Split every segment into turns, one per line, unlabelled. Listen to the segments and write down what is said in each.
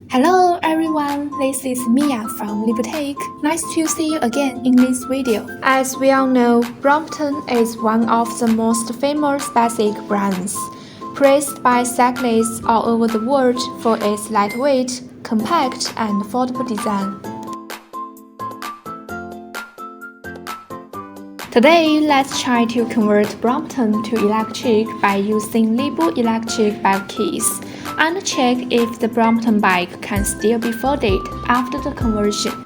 Hello everyone, this is Mia from Lvbu. Nice to see you again in this video. As we all know, Brompton is one of the most famous basic brands, praised by cyclists all over the world for its lightweight, compact, and affordable design. Today, let's try to convert Brompton to electric by using Lvbu electric bike keys and check if the Brompton bike can still be folded after the conversion.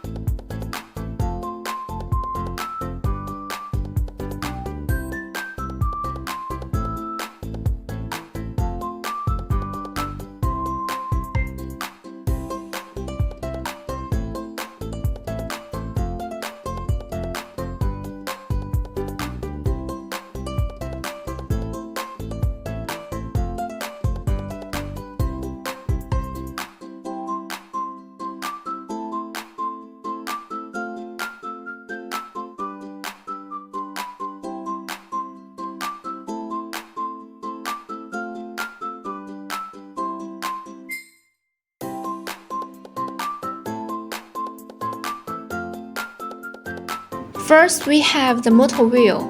First, we have the motor wheel.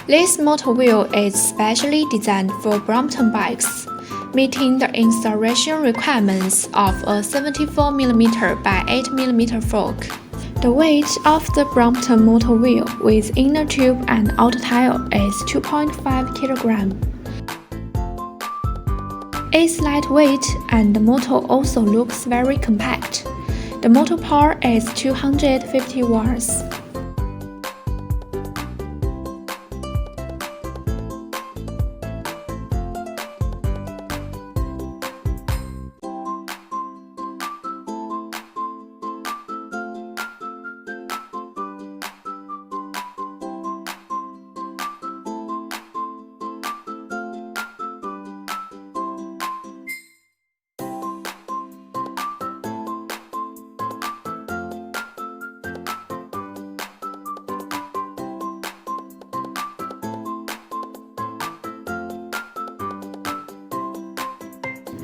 This motor wheel is specially designed for Brompton bikes, meeting the installation requirements of a 74mm by 8mm fork. The weight of the Brompton motor wheel with inner tube and outer tire is 2.5 kg. It's lightweight and the motor also looks very compact. The motor power is 250 watts.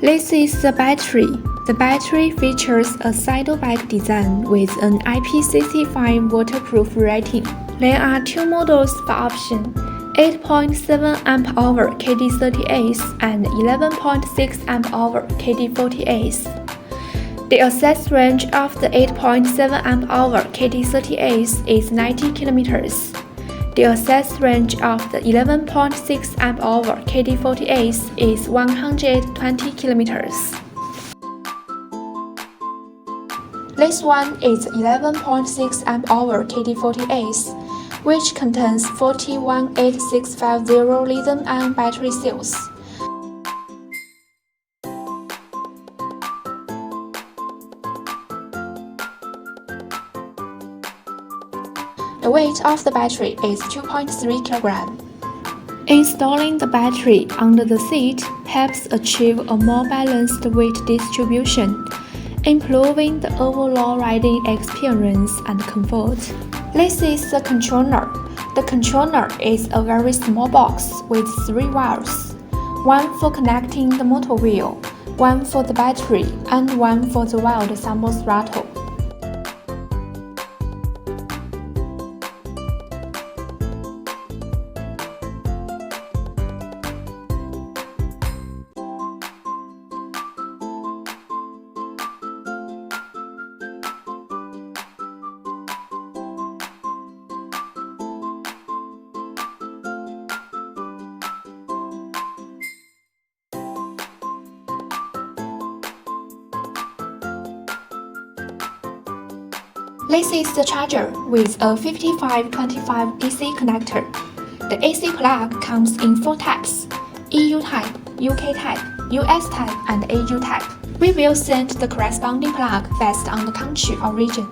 This is the battery. The battery features a saddle-bag design with an IP65 waterproof rating. There are two models for option: 8.7 Ah KD30S and 11.6 Ah KD40S. The access range of the 8.7 Ah KD30S is 90 km. The access range of the 11.6 Ah KD40S is 120 km. This one is 11.6 Ah KD40S, which contains 418650 lithium-ion battery cells. The weight of the battery is 2.3 kg. Installing the battery under the seat helps achieve a more balanced weight distribution, improving the overall riding experience and comfort. This is the controller. The controller is a very small box with 3 wires, one for connecting the motor wheel, one for the battery, and one for the wild sample throttle. This is the charger with a 5525 DC connector. The AC plug comes in 4 types: EU type, UK type, US type, and AU type. We will send the corresponding plug based on the country or region.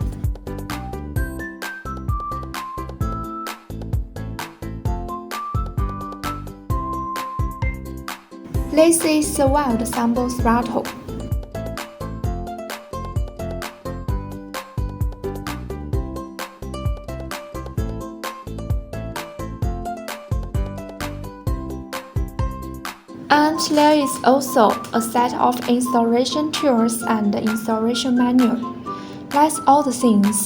This is the wild sample throttle. And there is also a set of installation tools and installation manual. That's all the things.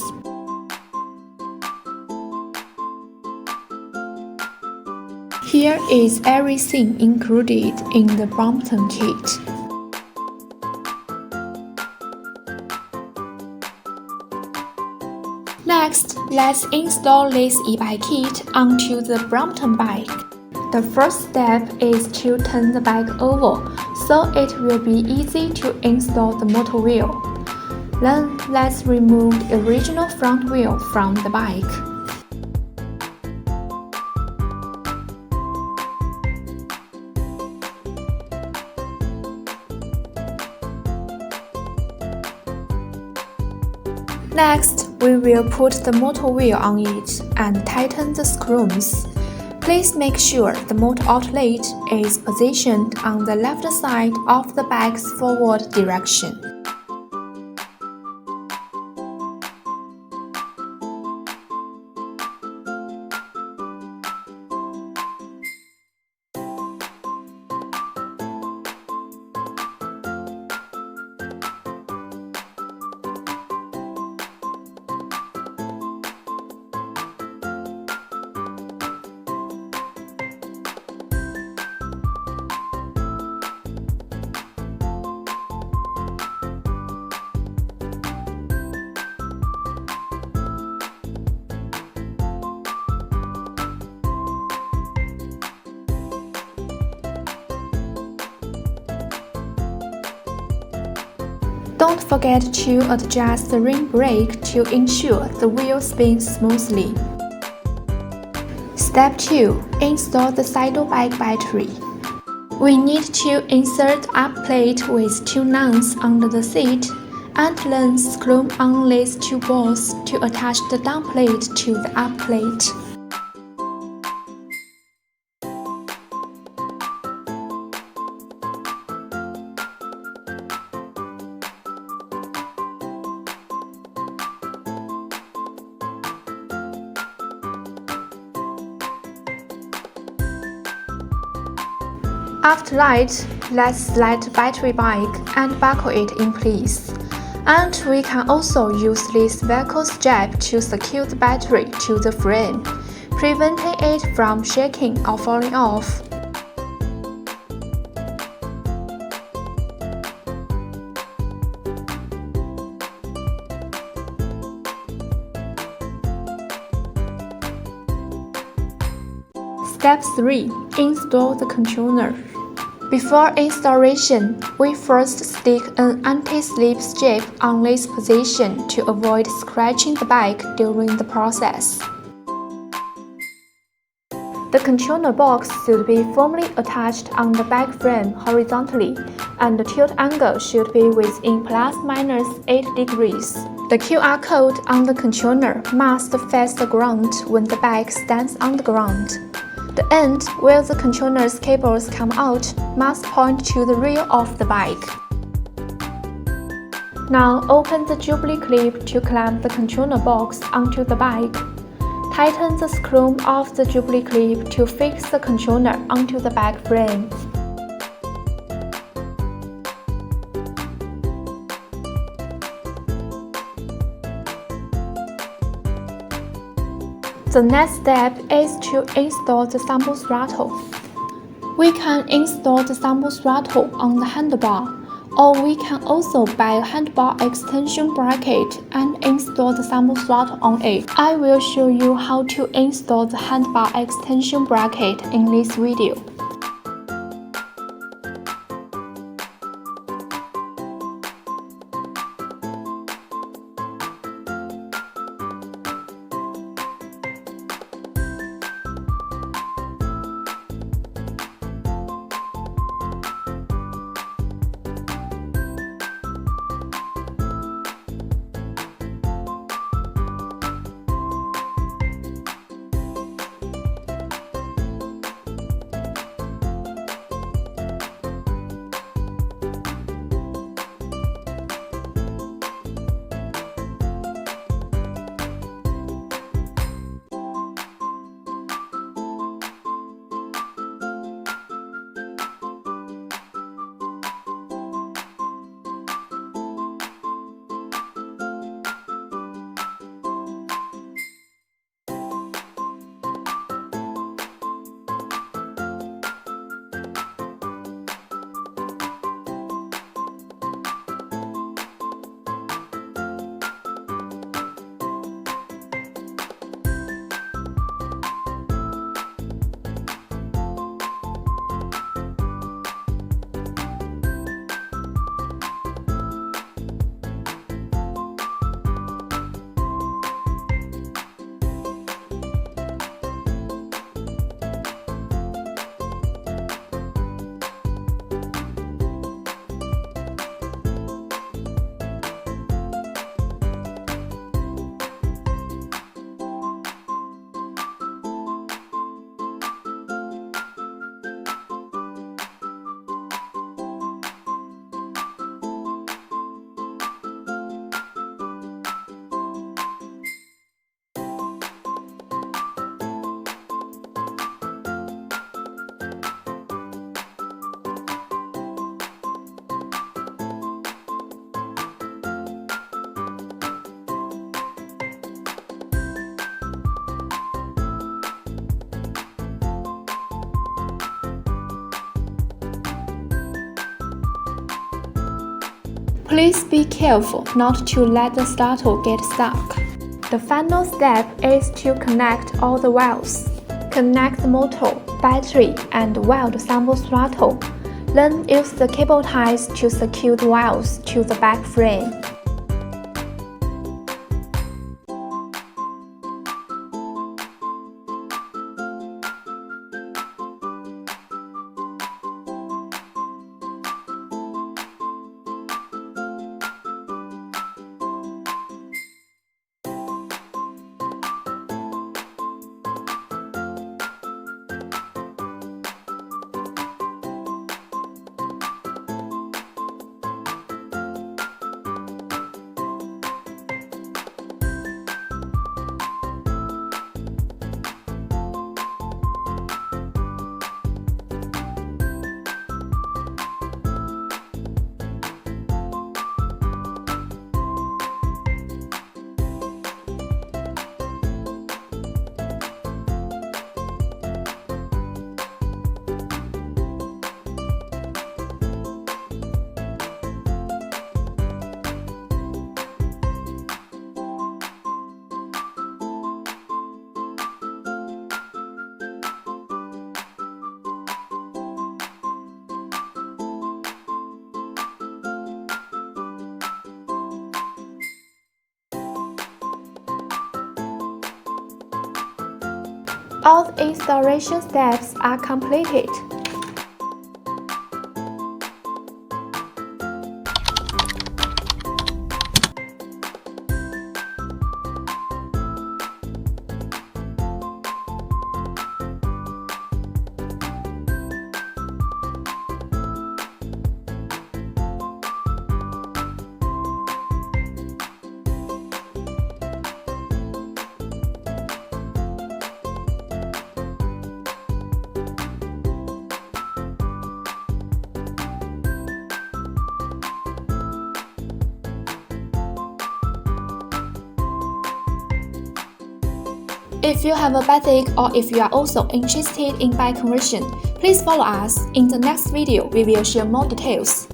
Here is everything included in the Brompton kit. Next, let's install this e-bike kit onto the Brompton bike. The first step is to turn the bike over, so it will be easy to install the motor wheel. Then, let's remove the original front wheel from the bike. Next, we will put the motor wheel on it and tighten the screws. Please make sure the motor outlet is positioned on the left side of the bike's forward direction. Don't forget to adjust the rim brake to ensure the wheel spins smoothly. Step 2. Install the saddle bike battery. We need to insert up plate with 2 nuts under the seat and then screw on these 2 bolts to attach the down plate to the up plate. After that, let's slide the battery back and buckle it in place. And we can also use this velcro strap to secure the battery to the frame, preventing it from shaking or falling off. Step 3. Install the controller. Before installation, we first stick an anti-slip strip on this position to avoid scratching the bike during the process. The controller box should be firmly attached on the bike frame horizontally, and the tilt angle should be within ±8 degrees. The QR code on the controller must face the ground when the bike stands on the ground. The end where the controller's cables come out must point to the rear of the bike. Now open the Jubilee clip to clamp the controller box onto the bike. Tighten the screw of the Jubilee clip to fix the controller onto the bike frame. The next step is to install the sample throttle. We can install the sample throttle on the handlebar, or we can also buy a handlebar extension bracket and install the sample throttle on it. I will show you how to install the handlebar extension bracket in this video. Please be careful not to let the throttle get stuck. The final step is to connect all the wires. Connect the motor, battery, and weld assemble throttle. Then use the cable ties to secure the wires to the back frame. All the installation steps are completed. If you have a basic or if you are also interested in bike conversion, please follow us. In the next video, we will share more details.